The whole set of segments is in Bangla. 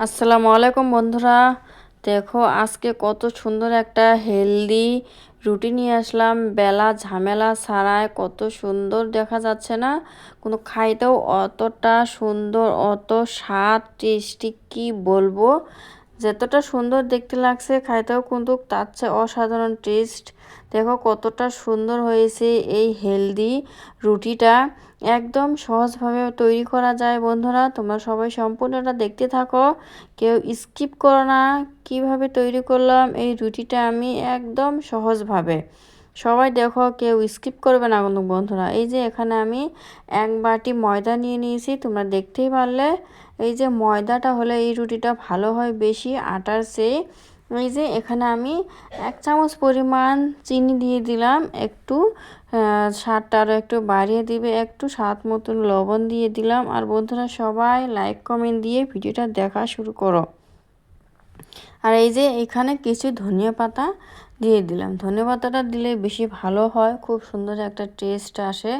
আসসালামু আলাইকুম বন্ধুরা। দেখো আজকে কত সুন্দর একটা হেলদি রুটি নিয়ে আসলাম, বেলা ঝামেলা ছাড়াই। কত সুন্দর দেখা যাচ্ছে না? কিন্তু খাইতেও অতটা সুন্দর, অত স্বাদ টেস্টি কি বলবো। যতটা সুন্দর দেখতে লাগছে খাইতেও কিন্তু তার চেয়ে অসাধারণ টেস্ট। দেখো কতটা সুন্দর হয়েছে এই হেলদি রুটিটা। একদম সহজভাবে তৈরি করা যায় বন্ধুরা। তোমরা সবাই সম্পূর্ণটা দেখতে থাকো, কেউ স্কিপ করো না। কিভাবে তৈরি করলাম এই রুটিটা আমি একদম সহজভাবে, সবাই দেখো, কেউ স্কিপ করবে না কিন্তু বন্ধুরা। এই যে এখানে আমি 1 বাটি ময়দা নিয়ে নিয়েছি, তোমরা দেখতেই পারলে। এই যে ময়দাটা হলে এই রুটিটা ভালো হয় বেশি আটার চেয়ে। এই যে এখানে আমি 1 চামচ পরিমাণ চিনি দিয়ে দিলাম, একটু স্বাদটা আরও একটু বাড়িয়ে দিবে, একটু স্বাদ মতন লবণ দিয়ে দিলাম। আর বন্ধুরা সবাই লাইক কমেন্ট দিয়ে ভিডিওটা দেখা শুরু করো। আর এই যে এখানে কিছু ধনিয়া পাতা দিয়ে দিলাম। ধনিয়া পাতাটা দিলে বেশি ভালো হয়, খুব সুন্দর একটা টেস্ট আসে।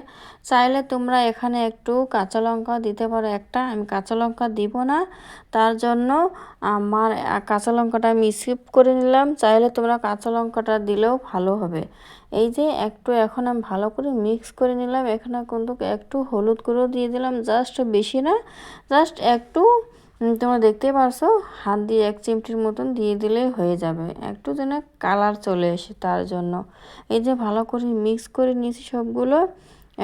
চাইলে তোমরা এখানে একটু কাঁচা লঙ্কা দিতে পারো একটা, আমি কাঁচা লঙ্কা দিব না, তার জন্য আমার কাঁচা লঙ্কাটা আমি স্কিপ করে নিলাম। চাইলে তোমরা কাঁচা লঙ্কাটা দিলেও ভালো হবে। এই যে একটু এখন আমি ভালো করে মিক্স করে নিলাম। এখানে কিন্তু একটু হলুদ গুঁড়ো দিয়ে দিলাম, জাস্ট বেশি না, জাস্ট একটু। তোমরা দেখতেই পারছো, হাত দিয়ে 1 চিমটির মতন দিয়ে দিলেই হয়ে যাবে, একটু যেন কালার চলে আসে তার জন্য। এই যে ভালো করে মিক্স করে নিয়েছি সবগুলো।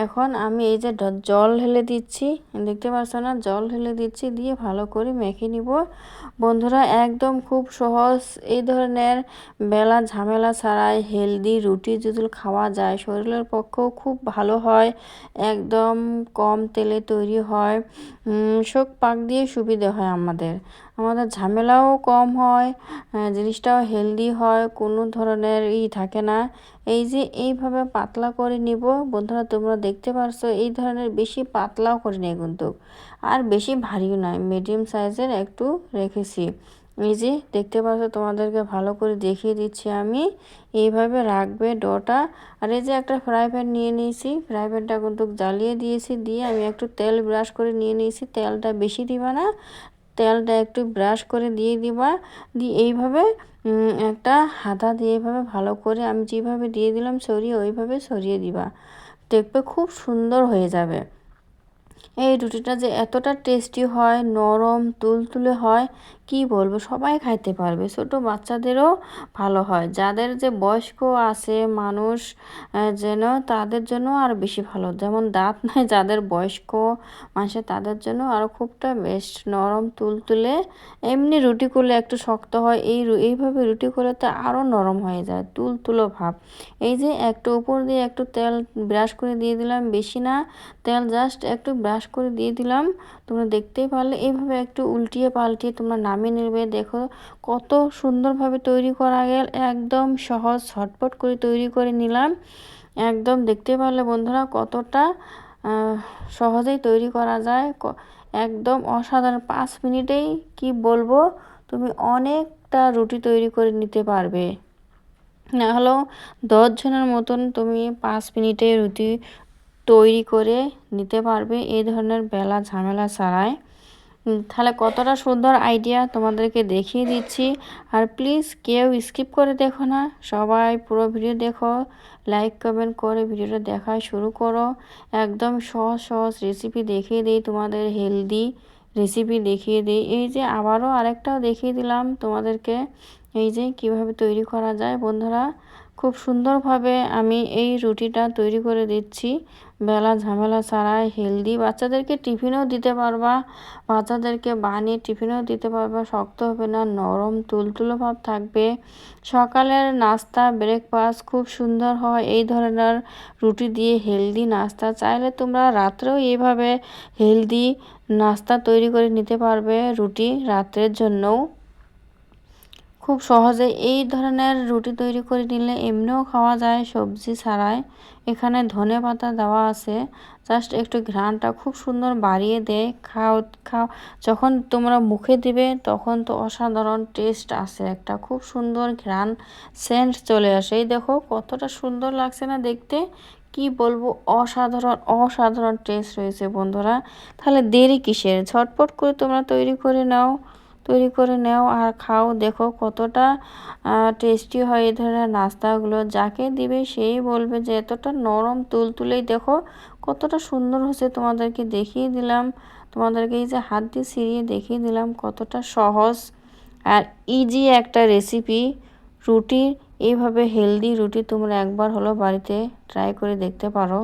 এখন আমি এই যে জল ঢেলে দিচ্ছি, দেখতে পাচ্ছ না, জল ঢেলে দিচ্ছি, দিয়ে ভালো করে মেখে নিব বন্ধুরা। একদম খুব সহজ এই ধরনের বেলা ঝামেলা ছাড়াই হেলদি রুটি যদি খাওয়া যায় শরীরের পক্ষেও খুব ভালো হয়। একদম কম তেলে তৈরি হয়, শোক পাক দিয়ে সুবিধে হয় আমাদের, আমাদের ঝামেলাও কম হয়, জিনিসটাও হেলদি হয়, কোনো ধরনের থাকে না। এই যে এইভাবে পাতলা করে নিব বন্ধুরা, তোমরা দেখতে পারছো এই ধরনের বেশি পাতলাও করে নেই কিন্তু, আর বেশি ভারীও নয়, মিডিয়াম সাইজের একটু রেখেছি। এই যে দেখতে পাচ্ছ, তোমাদেরকে ভালো করে দেখিয়ে দিচ্ছি আমি। এইভাবে রাখবে ডোটা। আর এই যে একটা ফ্রাই প্যান নিয়ে নিয়েছি, ফ্রাই প্যানটা কিন্তু জ্বালিয়ে দিয়েছি, দিয়ে আমি একটু তেল ব্রাশ করে নিয়ে নিয়েছি। তেলটা বেশি দিবা না, তেলটা একটু ব্রাশ করে দিয়ে দিবা। দিয়ে এইভাবে একটা হাতা দিয়ে এইভাবে ভালো করে আমি যেভাবে দিয়ে দিলাম সরিয়ে, ওইভাবে সরিয়ে দিবা, দেখবে খুব সুন্দর হয়ে যাবে। এই রুটিটা যে এতটা টেস্টি হয়, নরম তুলতুলে হয়, কি বলবো, সবাই খাইতে পারবে, ছোট বাচ্চাদেরও ভালো হয়। যাদের যে বয়স্ক আছে মানুষ যেন, তাদের জন্য আর বেশি ভালো, যেমন দাঁত নাই যাদের বয়স্ক মানুষের, তাদের জন্য আরও খুবটা বেস্ট, নরম তুলতুলে। এমনি রুটি করলে একটু শক্ত হয়, এইভাবে রুটি করলে তো আরও নরম হয়ে যায়, তুলতুলো ভাব। এই যে একটু উপর দিয়ে একটু তেল ব্রাশ করে দিয়ে দিলাম, বেশি না, তেল জাস্ট একটু ব্রাশ করে দিয়ে দিলাম। তোমরা দেখতেই পারলে এইভাবে একটু উল্টিয়ে পাল্টিয়ে তোমরা নামিয়ে নেবে। দেখো কত সুন্দরভাবে তৈরি করা গেল, একদম সহজ ঝটপট করে তৈরি করে নিলাম। একদম দেখতে পারলে বন্ধুরা কতটা সহজেই তৈরি করা যায়, একদম অসাধারণ। 5 মিনিটেই কি বলবো, তুমি অনেকটা রুটি তৈরি করে নিতে পারবে। না হলেও 10 জনের মতন তুমি 5 মিনিটে রুটি তৈরি করে নিতে পারবে এই ধরনের বেলা ঝামেলা ছাড়াই। তাহলে কতটা সুন্দর আইডিয়া তোমাদেরকে দেখিয়ে দিচ্ছি। আর প্লিজ কেউ স্কিপ করে দেখো না, সবাই পুরো ভিডিও দেখো, লাইক কমেন্ট করে ভিডিওটা দেখা শুরু করো। একদম সহজ সহজ রেসিপি দেখিয়ে দিই তোমাদের, হেলদি রেসিপি দেখিয়ে দিই। এই যে আবারও আরেকটাও দেখিয়ে দিলাম তোমাদেরকে, এই যে কিভাবে তৈরি করা যায় বন্ধুরা। খুব সুন্দরভাবে আমি এই রুটিটা তৈরি করে দিচ্ছি, বেলা ঝামেলা ছাড়াই হেলদি। বাচ্চাদেরকে টিফিনেও দিতে পারবা, বাচ্চাদেরকে বানিয়ে টিফিনেও দিতে পারবা, শক্ত হবে না, নরম তুলতুলো ভাব থাকবে। সকালের নাস্তা ব্রেকফাস্ট খুব সুন্দর হয় এই ধরনের রুটি দিয়ে, হেলদি নাস্তা। চাইলে তোমরা রাত্রেও এইভাবে হেলদি নাস্তা তৈরি করে নিতে পারবে, রুটি রাত্রের জন্যও খুব সহজে। এই ধরনের রুটি তৈরি করে নিলে এমনিও খাওয়া যায় সবজি ছাড়াই। এখানে ধনে পাতা দেওয়া আছে, জাস্ট একটু ঘ্রাণটা খুব সুন্দর বাড়িয়ে দেয়। খাও যখন তোমরা মুখে দিবে তখন তো অসাধারণ টেস্ট আসে, একটা খুব সুন্দর ঘ্রাণ সেন্ট চলে আসে। এই দেখো কতটা সুন্দর লাগছে না দেখতে, কি বলবো, অসাধারণ অসাধারণ টেস্ট রয়েছে বন্ধুরা। তাহলে দেরি কিসের, ঝটপট করে তোমরা তৈরি করে নাও। তৈরি করে নাও আর খাও। দেখো কতটা টেস্টি হয় এই ধরনের নাস্তাগুলো। যাকে দিবে সেই বলবে যে এতটা নরম তুলতুলেই, দেখো কতটা সুন্দর হয়েছে। তোমাদেরকে দেখিয়ে দিলাম, তোমাদেরকে এই যে হাত দিয়ে ছিঁড়িয়ে দেখিয়ে দিলাম কতটা সহজ আর ইজি একটা রেসিপি রুটির। এইভাবে হেলদি রুটি তোমরা একবার হলো বাড়িতে ট্রাই করে দেখতে পারো।